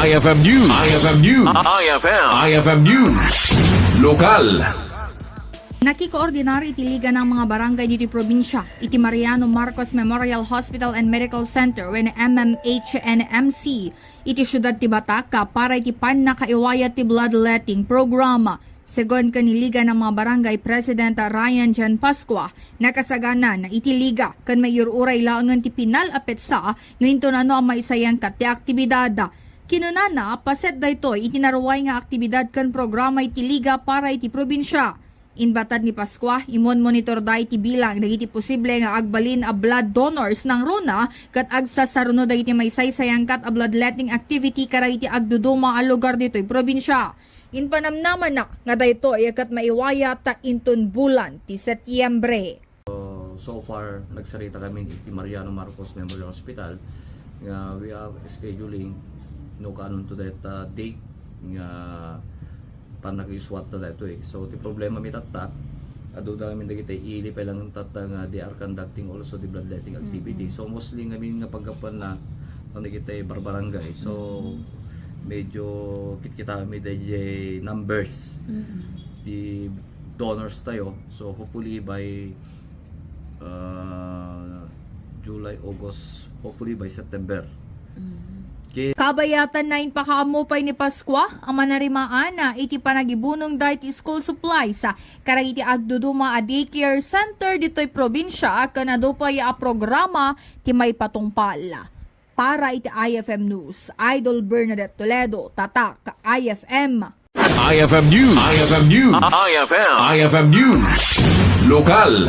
IFM News. IFM News. IFM News. Lokal. Nakikoordinary iti liga ng mga barangay dito probinsya, iti Mariano Marcos Memorial Hospital and Medical Center when MMHNMC, iti syudad ti Bataca para iti panakaiwayat ti bloodletting programa. Segon kaniliga ng mga barangay President Ryan Jan Pascua, nakasagana na iti liga kan may uray laangan ti pinal apetsa ngayon to nano ang maisayang kati aktibidada. Kinunana, paset daytoy itinaruway nga aktibidad kan programa iti liga para iti probinsya. Inbatad ni Pascua, imon monitor da iti bilang dagiti posible nga agbalin a blood donors ng runa kat agsa saruno dagiti may saysayang kat a bloodletting activity kara iti agduduma a lugar dito'y probinsya. Inpanamnaman na nga daytoy kat maiwaya ta inton bulan ti Setyembre. So far, nagsarita kami iti Mariano Marcos Memorial Hospital nga we are scheduling no kanon to that date nga panag-iswat na dito eh. So, the problema mi tatta, ado da kami dagiti ili pa lang tatta nga they are conducting also the bloodletting activity. So, mostly kami nga pagkapan na kita barbarangay. So, medyo kita kami dahil numbers the donors tayo. So, hopefully by July, August, hopefully by September. Kabayatan na pakaamupay ni Pascua, ang manarimaan na iti panagibunong dahiti school supplies sa karang iti agduduma a daycare center dito'y probinsya kanado pa a programa ti may patungpal. Para iti IFM News, Idol Bernadette Toledo, Tatak, IFM. IFM News. IFM News. IFM News. Lokal.